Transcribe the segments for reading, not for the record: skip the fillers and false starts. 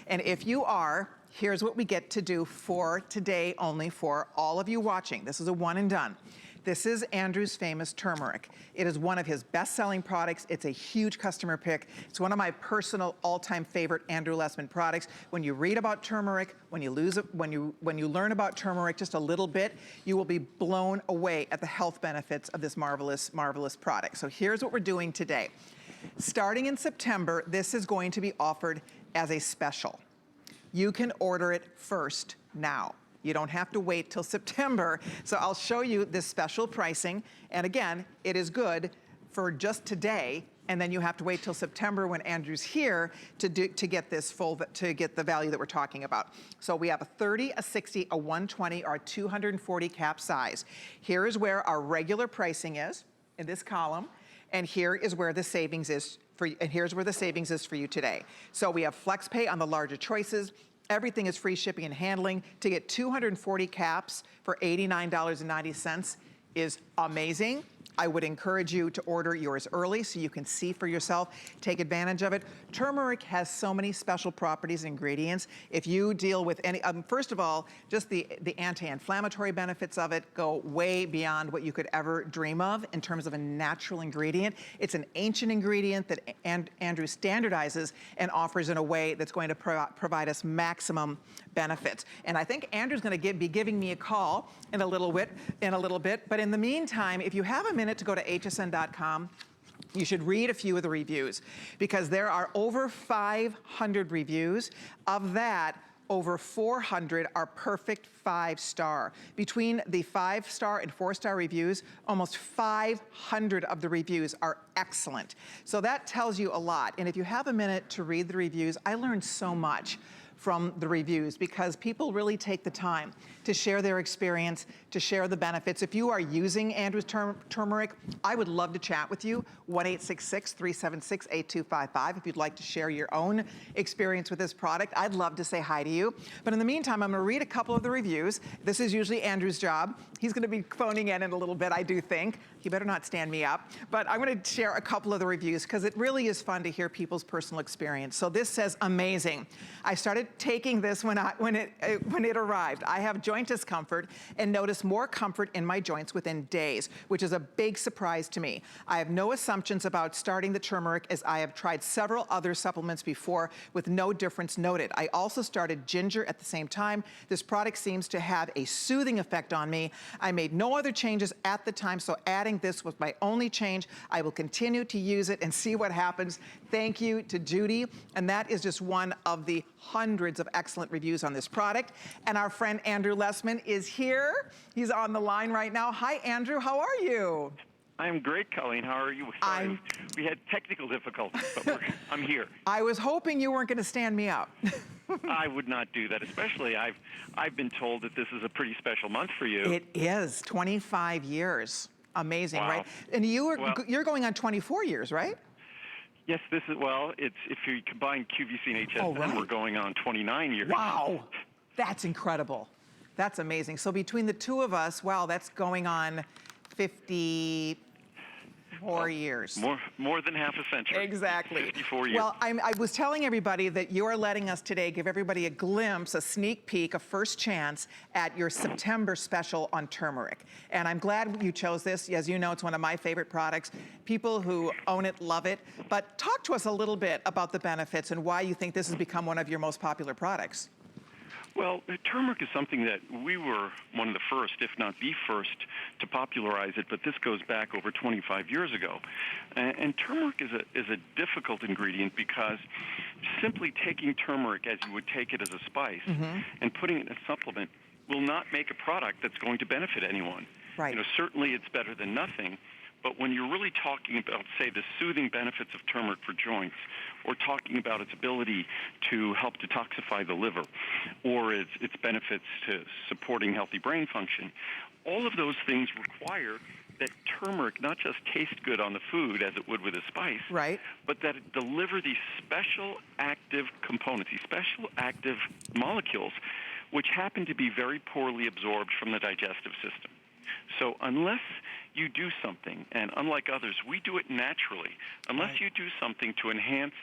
And if you are, here's what we get to do for today only for all of you watching. This is a one and done. This is Andrew's famous turmeric. It is one of his best-selling products. It's a huge customer pick. It's one of my personal all-time favorite Andrew Lessman products. When you read about turmeric, when you learn about turmeric just a little bit, you will be blown away at the health benefits of this marvelous, marvelous product. So here's what we're doing today. Starting in September, this is going to be offered as a special. You can order it first now. You don't have to wait till September. So I'll show you this special pricing. And again, it is good for just today. And then you have to wait till September when Andrew's here to get this to get the value that we're talking about. So we have a 30, a 60, a 120, or a 240 cap size. Here is where our regular pricing is in this column. And here is where the savings is here's where the savings is for you today. So we have flex pay on the larger choices. Everything is free shipping and handling. To get 240 caps for $89.90 is amazing. I would encourage you to order yours early so you can see for yourself, take advantage of it. Turmeric has so many special properties and ingredients. If you deal with any, first of all, just the anti-inflammatory benefits of it go way beyond what you could ever dream of in terms of a natural ingredient. It's an ancient ingredient that Andrew standardizes and offers in a way that's going to provide us maximum benefits. And I think Andrew's gonna be giving me a call in a little bit, but in the meantime, if you have a minute to go to hsn.com, you should read a few of the reviews because there are over 500 reviews. Of that, over 400 are perfect 5-star. Between the 5-star and 4-star reviews, almost 500 of the reviews are excellent. So that tells you a lot. And if you have a minute to read the reviews, I learned so much from the reviews because people really take the time to share their experience, to share the benefits. If you are using Andrew's turmeric, I would love to chat with you, 1-866-376-8255. If you'd like to share your own experience with this product, I'd love to say hi to you. But in the meantime, I'm gonna read a couple of the reviews. This is usually Andrew's job. He's gonna be phoning in a little bit, I do think. He better not stand me up. But I'm gonna share a couple of the reviews because it really is fun to hear people's personal experience. So this says, amazing. I started taking this when it arrived. I have joint discomfort and noticed more comfort in my joints within days, which is a big surprise to me. I have no assumptions about starting the turmeric as I have tried several other supplements before with no difference noted. I also started ginger at the same time. This product seems to have a soothing effect on me. I made no other changes at the time, so adding this was my only change. I will continue to use it and see what happens. Thank you to Judy. And that is just one of the hundreds of excellent reviews on this product. And our friend Andrew Lessman is here. He's on the line right now. Hi, Andrew, how are you? I'm great, Colleen. How are you? Sorry, we had technical difficulties, but I'm here. I was hoping you weren't going to stand me up. I would not do that, especially I've been told that this is a pretty special month for you. It is, 25 years. Amazing, wow. right? And you're going on 24 years, right? Yes, this is, well, it's if you combine QVC and HSN, right. We're going on 29 years. Wow, that's incredible. That's amazing. So between the two of us, wow, that's going on 54 years. More than half a century. Exactly. 54 years. Well, I was telling everybody that you are letting us today give everybody a glimpse, a sneak peek, a first chance at your September special on turmeric. And I'm glad you chose this. As you know, it's one of my favorite products. People who own it love it. But talk to us a little bit about the benefits and why you think this has become one of your most popular products. Well, turmeric is something that we were one of the first, if not the first, to popularize it, but this goes back over 25 years ago. And turmeric is a difficult ingredient because simply taking turmeric as you would take it as a spice and putting it in a supplement will not make a product that's going to benefit anyone. Right. You know, certainly it's better than nothing, but when you're really talking about, say, the soothing benefits of turmeric for joints, or talking about its ability to help detoxify the liver, or its benefits to supporting healthy brain function, all of those things require that turmeric not just taste good on the food as it would with a spice, right, but that it deliver these special active components, these special active molecules, which happen to be very poorly absorbed from the digestive system. So unless you do something, and unlike others, we do it naturally, unless you do something to enhance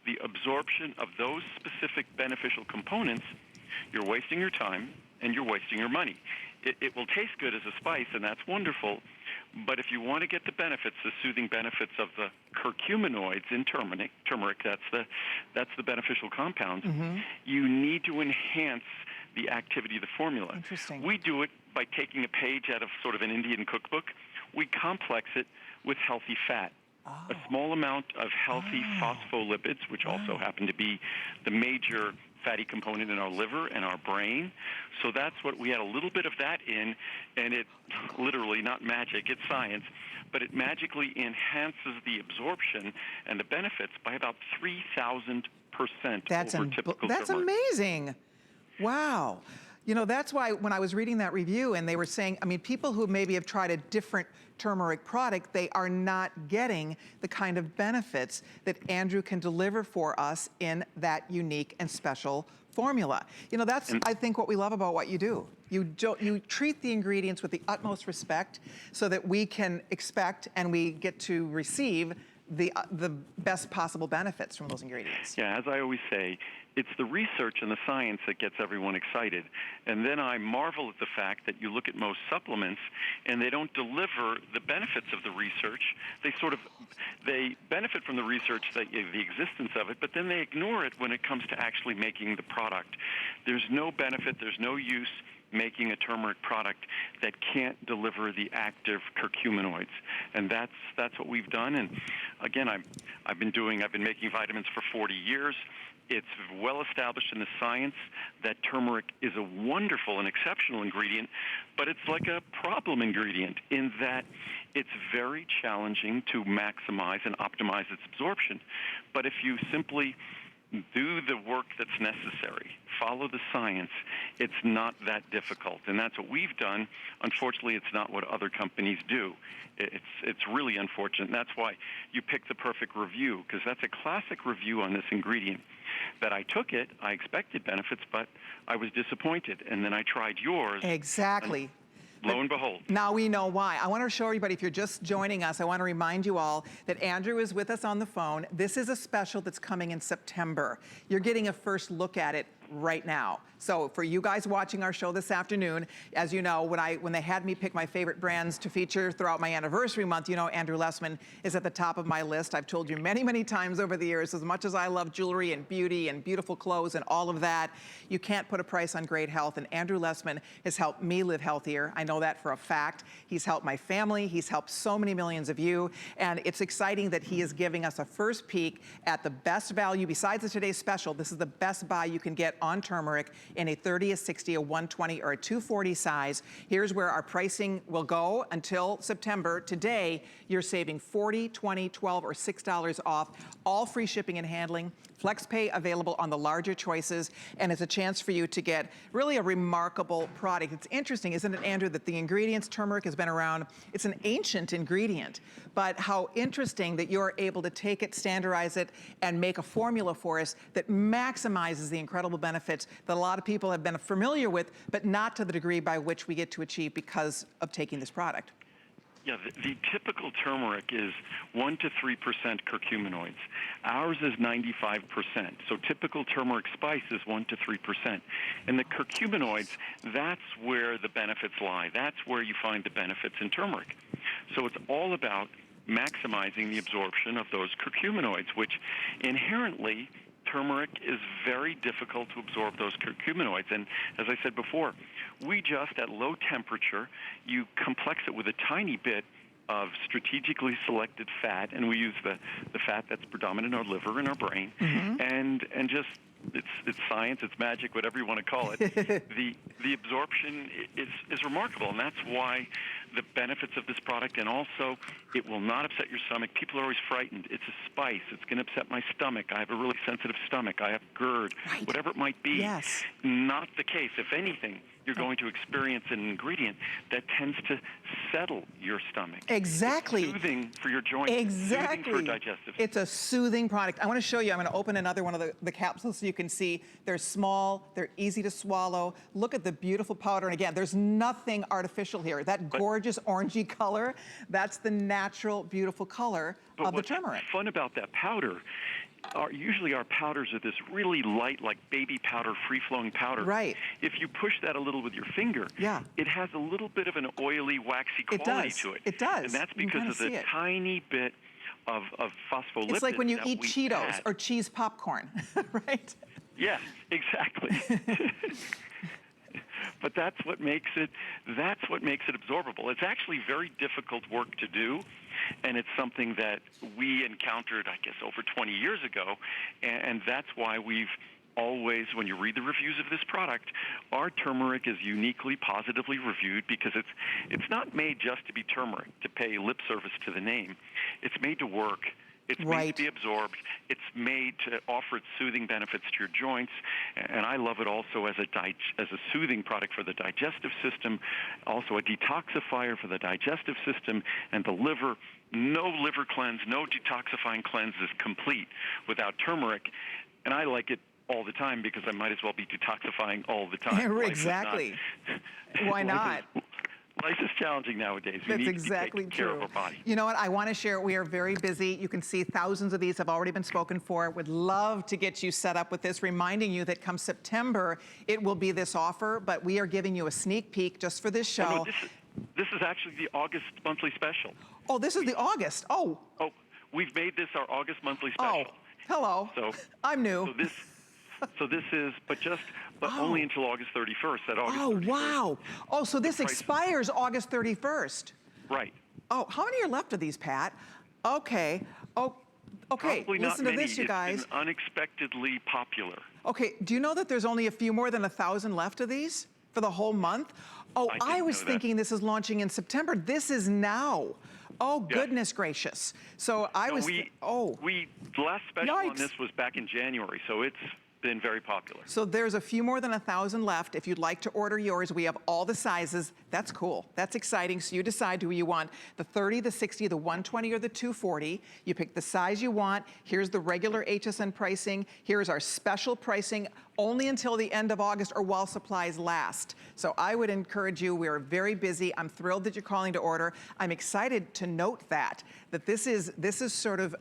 the absorption of those specific beneficial components, you're wasting your time and you're wasting your money. It will taste good as a spice, and that's wonderful, but if you want to get the benefits, the soothing benefits of the curcuminoids in turmeric, that's the beneficial compounds, you need to enhance the activity of the formula. Interesting. We do it by taking a page out of sort of an Indian cookbook. We complex it with healthy fat. A small amount of healthy phospholipids, which also happen to be the major fatty component in our liver and our brain. So that's what we had, a little bit of that in, and it literally, not magic, it's science, but it magically enhances the absorption and the benefits by about 3,000% over typical That's turmeric. amazing. Wow. You know, that's why when I was reading that review and they were saying, I mean, people who maybe have tried a different turmeric product, they are not getting the kind of benefits that Andrew can deliver for us in that unique and special formula. You know, that's, I think, what we love about what you do. You treat the ingredients with the utmost respect so that we can expect and we get to receive the best possible benefits from those ingredients. Yeah, as I always say, it's the research and the science that gets everyone excited. And then I marvel at the fact that you look at most supplements and they don't deliver the benefits of the research. They benefit from the research, the existence of it, but then they ignore it when it comes to actually making the product. There's no benefit, there's no use making a turmeric product that can't deliver the active curcuminoids, and that's what we've done. And again, I've been making vitamins for 40 years. It's well established in the science that turmeric is a wonderful and exceptional ingredient, but it's like a problem ingredient in that it's very challenging to maximize and optimize its absorption. But if you simply do the work that's necessary, follow the science, it's not that difficult. And that's what we've done. Unfortunately, it's not what other companies do. It's really unfortunate. And that's why you picked the perfect review, because that's a classic review on this ingredient. That I took it, I expected benefits, but I was disappointed. And then I tried yours. Exactly. Lo and behold. Now we know why. I want to show everybody, if you're just joining us, I want to remind you all that Andrew is with us on the phone. This is a special that's coming in September. You're getting a first look at it right now. So for you guys watching our show this afternoon, as you know, when they had me pick my favorite brands to feature throughout my anniversary month, you know Andrew Lessman is at the top of my list. I've told you many, many times over the years, as much as I love jewelry and beauty and beautiful clothes and all of that, you can't put a price on great health, and Andrew Lessman has helped me live healthier. I know that for a fact. He's helped my family. He's helped so many millions of you, and it's exciting that he is giving us a first peek at the best value. Besides today's special, this is the best buy you can get on turmeric in a 30, a 60, a 120, or a 240 size. Here's where our pricing will go until September. Today, you're saving $40, $20, $12, or $6 off. All free shipping and handling. Flex pay available on the larger choices, and it's a chance for you to get really a remarkable product. It's interesting, isn't it, Andrew, that the ingredients, turmeric has been around, it's an ancient ingredient, but how interesting that you're able to take it, standardize it, and make a formula for us that maximizes the incredible benefits that a lot of people have been familiar with, but not to the degree by which we get to achieve because of taking this product. Yeah, the typical turmeric is 1 to 3% curcuminoids. Ours is 95%. So typical turmeric spice is 1 to 3%. And the curcuminoids, that's where the benefits lie. That's where you find the benefits in turmeric. So it's all about maximizing the absorption of those curcuminoids, which inherently turmeric is very difficult to absorb those curcuminoids. And as I said before, we just, at low temperature, you complex it with a tiny bit of strategically selected fat, and we use the fat that's predominant in our liver and our brain, and just it's science, it's magic, whatever you want to call it. The absorption is remarkable, and that's why the benefits of this product, and also it will not upset your stomach. People are always frightened. It's a spice. It's going to upset my stomach. I have a really sensitive stomach. I have GERD, whatever it might be. Yes. Not the case. If anything, you're going to experience an ingredient that tends to settle your stomach. Exactly. It's soothing for your joints. Exactly. Soothing for digestive. It's a soothing product. I want to show you. I'm going to open another one of the capsules so you can see. They're small. They're easy to swallow. Look at the beautiful powder. And again, there's nothing artificial here. That gorgeous orangey color, that's the natural, beautiful color of the turmeric. What's fun about that powder usually our powders are this really light, like baby powder, free-flowing powder. Right. If you push that a little with your finger, yeah, it has a little bit of an oily, waxy quality to it. It does. And that's because of the tiny bit of phospholipids. It's like when you eat Cheetos add. or cheese popcorn, right? Yes, exactly. But that's what makes it absorbable. It's actually very difficult work to do, and it's something that we encountered, I guess, over 20 years ago, and that's why we've always, when you read the reviews of this product, our turmeric is uniquely positively reviewed because it's not made just to be turmeric, to pay lip service to the name. It's made to work. It's made to be absorbed. It's made to offer its soothing benefits to your joints, and I love it also as a soothing product for the digestive system, also a detoxifier for the digestive system and the liver. No liver cleanse, no detoxifying cleanse is complete without turmeric, and I like it all the time because I might as well be detoxifying all the time. Exactly. Why not? Life is challenging nowadays. We That's need exactly to be taking care of true. our body. You know what? I want to share. We are very busy. You can see thousands of these have already been spoken for. Would love to get you set up with this, reminding you that come September, it will be this offer, but we are giving you a sneak peek just for this show. Oh, no, this is actually the August monthly special. Oh, this is the August. Oh, we've made this our August monthly special. Oh, hello. So I'm new. So this is, but only until August 31st. That August 31st. Oh, wow. Oh, so this expires August 31st. Right. Oh, how many are left of these, Pat? Okay. Oh, okay. Probably Listen not to many. this, you guys. It's been unexpectedly popular. Okay, do you know that there's only a few more than 1,000 left of these for the whole month? Oh, I was thinking this is launching in September. This is now. Oh, goodness gracious. So I was, the last special on this was back in January, so it's been very popular. So there's a few more than 1,000 left. If you'd like to order yours, we have all the sizes. That's cool. That's exciting. So you decide who you want, the 30, the 60, the 120, or the 240. You pick the size you want. Here's the regular HSN pricing. Here's our special pricing only until the end of August or while supplies last. So I would encourage you. We're very busy. I'm thrilled that you're calling to order. I'm excited to note that this is sort of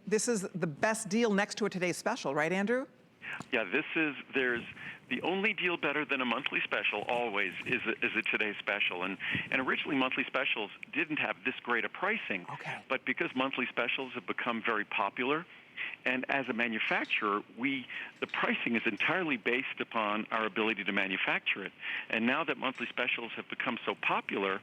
this is the best deal next to a today's special, right, Andrew? Yeah, there's the only deal better than a monthly special always is a today's special. And originally monthly specials didn't have this great a pricing. Okay. But because monthly specials have become very popular, and as a manufacturer, the pricing is entirely based upon our ability to manufacture it. And now that monthly specials have become so popular,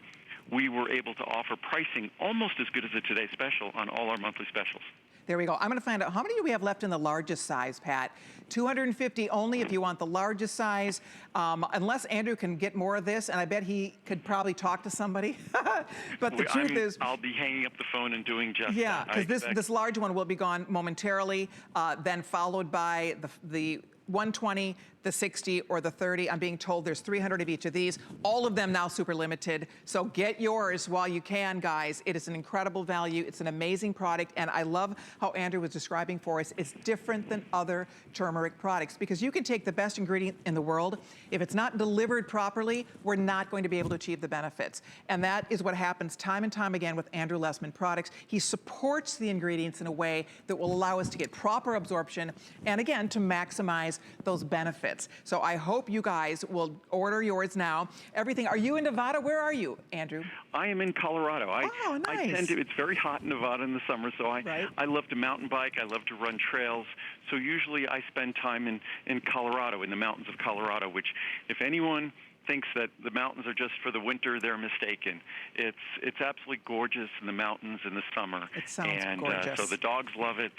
we were able to offer pricing almost as good as a today's special on all our monthly specials. There we go. I'm going to find out how many do we have left in the largest size, Pat? 250 only if you want the largest size. Unless Andrew can get more of this, and I bet he could probably talk to somebody. But the truth is, I'll be hanging up the phone and doing just that. Yeah, because this large one will be gone momentarily, then followed by the 120, the 60, or the 30. I'm being told there's 300 of each of these. All of them now super limited. So get yours while you can, guys. It is an incredible value. It's an amazing product. And I love how Andrew was describing for us. It's different than other turmeric products because you can take the best ingredient in the world. If it's not delivered properly, we're not going to be able to achieve the benefits. And that is what happens time and time again with Andrew Lessman products. He supports the ingredients in a way that will allow us to get proper absorption and, again, to maximize those benefits. So I hope you guys will order yours now. Everything. Are you in Nevada? Where are you, Andrew? I am in Colorado. Oh, nice. It's very hot in Nevada in the summer, so I love to mountain bike. I love to run trails. So usually I spend time in Colorado, in the mountains of Colorado, which if anyone thinks that the mountains are just for the winter, they're mistaken. It's absolutely gorgeous in the mountains in the summer. It sounds gorgeous. So the dogs love it.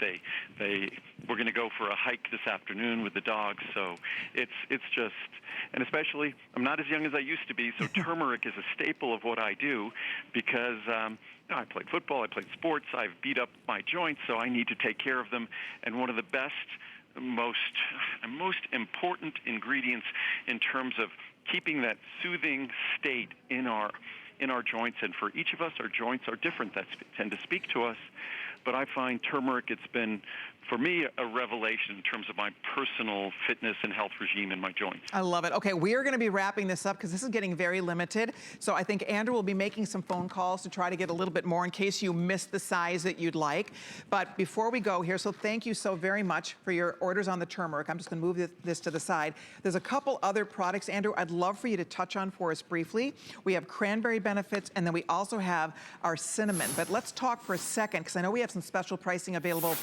We're going to go for a hike this afternoon with the dogs. So it's just, and especially I'm not as young as I used to be. So turmeric is a staple of what I do because I played football, I played sports, I've beat up my joints, so I need to take care of them. And one of the best, most important ingredients in terms of keeping that soothing state in our joints, and for each of us, our joints are different. That tend to speak to us. But I find turmeric, it's been for me, a revelation in terms of my personal fitness and health regime in my joints. I love it. Okay, we are going to be wrapping this up because this is getting very limited. So I think Andrew will be making some phone calls to try to get a little bit more in case you missed the size that you'd like. But before we go here, so thank you so very much for your orders on the turmeric. I'm just going to move this to the side. There's a couple other products, Andrew, I'd love for you to touch on for us briefly. We have cranberry benefits, and then we also have our cinnamon. But let's talk for a second, because I know we have some special pricing available on